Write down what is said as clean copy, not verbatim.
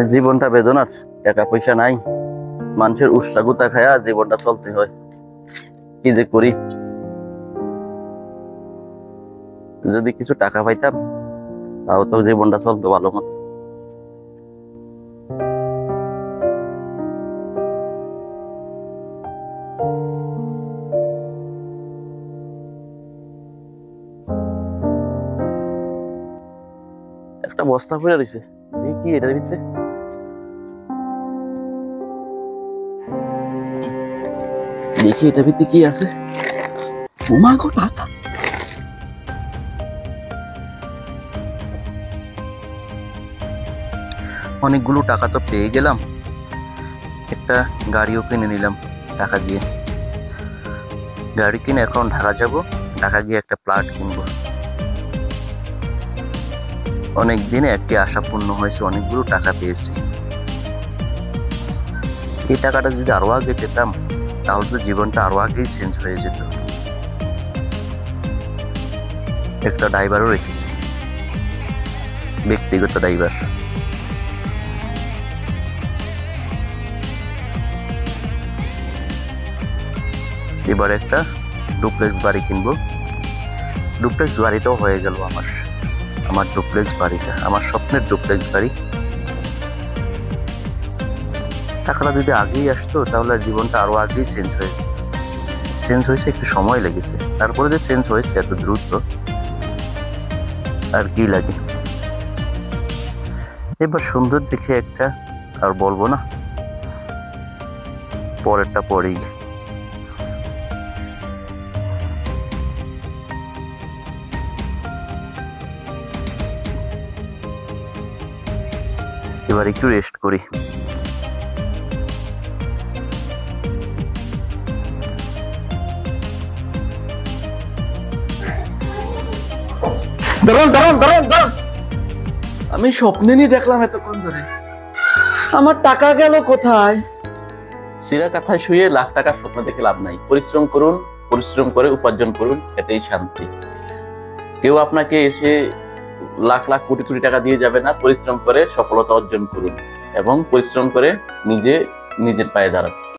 জীবনটা বেদনার, টাকা পয়সা নাই, মানুষের উস্তা গুতা খায়া জীবনটা চলতে হয়। কি যে করি, যদি কিছু টাকা পাইতাম তাও তো জীবনটা চলতো ভালো মতো। একটা বস্তা পড়ে রয়েছে, কি এটার ভিতরে? দেখি এটার ভিতরে কি আছে। ওমা গো, টাকা! অনেকগুলো টাকা তো পেয়ে গেলাম, একটা গাড়িও কিনে নিলাম টাকা দিয়ে। গাড়ি কিনে এখন ঢাকা যাব, ঢাকা গিয়ে একটা প্লট কিনবো। অনেক দিনে একটি আশা পূর্ণ হয়েছে, অনেকগুলো টাকা পেয়েছি। এই টাকাটা যদি আরো আগে পেতাম তাহলে তো জীবনটা আরো আগেই চেঞ্জ হয়ে যেত। একটা ড্রাইভারও রেখেছি, ব্যক্তিগত ড্রাইভার। এবার একটা ডুপ্লেক্স বাড়ি কিনবো। ডুপ্লেক্স বাড়িটাও হয়ে গেল আমার। আমার ডুপ্লেক্স বাড়িটা আমার স্বপ্নের ডুপ্লেক্স বাড়ি। টাকাটা যদি আগেই আসতো তাহলে জীবনটা আরো আগেই চেঞ্জ হয়েছে, একটু সময় লেগেছে, তারপরে যে চেঞ্জ হয়েছে এত দ্রুত, আর কি লাগে। এবার সুন্দর দেখে একটা, আর বলবো না, পরেরটা পরেই। এবার একটু রেস্ট করি। দাঁড়ান দাঁড়ান দাঁড়ান দাঁড়ান, আমি স্বপ্নে নিয়ে দেখলাম এতক্ষণ ধরে, আমার টাকা গেল কোথায়? সিরা কাথায় শুয়ে লাখ টাকার স্বপ্ন দেখে লাভ নাই। পরিশ্রম করুন, পরিশ্রম করে উপার্জন করুন, এটাই শান্তি। কেউ আপনাকে এসে লাখ লাখ কোটি কোটি টাকা দিয়ে যাবে না। পরিশ্রম করে সফলতা অর্জন করুন এবং পরিশ্রম করে নিজের পায়ে দাঁড়ান।